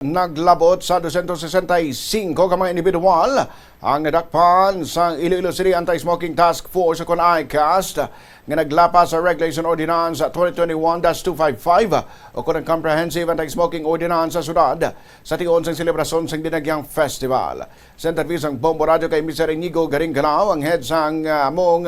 Naglabot sa 265 ka mga individual ang nadakpan sa Iloilo City Anti-Smoking Task Force kon ICAST nga naglapas sa Regulation Ordinance 2021-255 o kon ang Comprehensive Anti-Smoking Ordinance sa syudad sa tion sang selebrasyon sang Dinagyang Festival. Sa interview sang Bombo Radio kay Mr. Inigo Garinggalaw, ang head sang among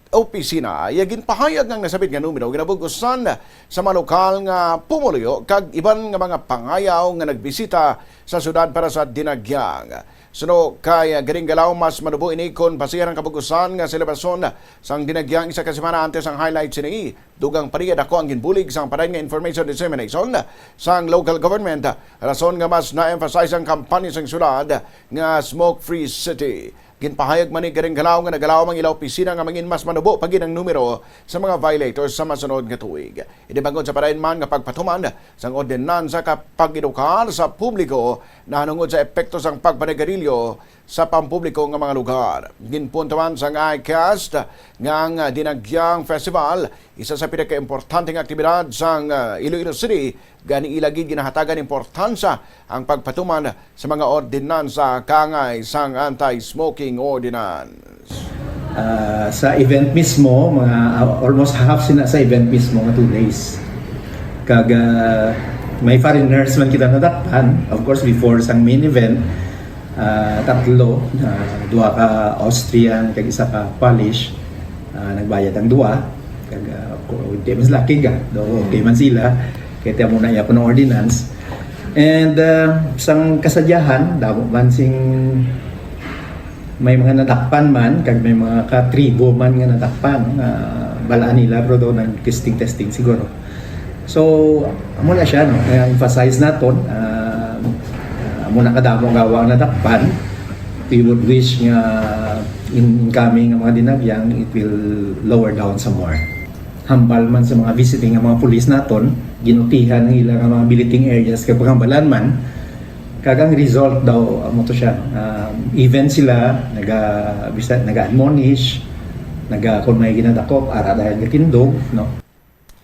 opisina, yagin pahayag ng nasabit nga numero ginabugusan sa mga lokal nga pumuluyo kag iban nga mga pangayaw nga nagbisita sa syudad para sa Dinagyang. Suno kay Garinggalaw, mas manubo inikon basihan ang kabugusan nga selebrasyon sang Dinagyang isa ka semana antes ang highlights ni dugang pariyad ako ang ginbulig sang parayon nga information dissemination sang local government. Rason nga mas na-emphasize ang kampanya sang syudad nga smoke-free city. Ginpahayag man ni Garinggalaw nga nagalaw ang ilaw opisina nga mangin mas manubo pagin ang numero sa mga violators sa masunod nga tuig. Idibangod sa parayon man nga pagpatuman sang ordinansa kapag edukar sa publiko na hanungod sa epekto sang pagpanigarilyo sa pampubliko nga mga lugar. Ginpuntawan sang ICAST nga ang Dinagyang Festival isa sa pinaka-importanteng aktibidad sang Iloilo City gani ilagid ginahatagan importansya ang pagpatuman sa mga ordinansa kangay sang anti-smoking ordinance. Sa event mismo, mga almost half sina sa event mismo nga 2 days. Kag may foreigners man kita nadakpan, of course before sang main event, tatlo, duha ka Austrian kag isa ka Polish, nagbayad ang duha. Kag di mas lucky ka, do okay man sila. Kaya muna iya ng ordinance. And sang kasadyahan, damo man sing may mga nadakpan man, kag may mga katribo man nga nadakpan, balaan nila pero daw ng testing siguro. So, muna siya, no? Emphasize naton, muna kadamong gawa ang nadakpan. We would wish nga incoming ang mga Dinagyang, it will lower down some more. Hambal man sa mga visiting ng mga pulis naton, ginutihan ng ilang mga billeting areas kay paghambalan man, kagang result daw mo to siya. Event sila, naga-admonish, kung may ginadakop, ara dahil kitindog, no?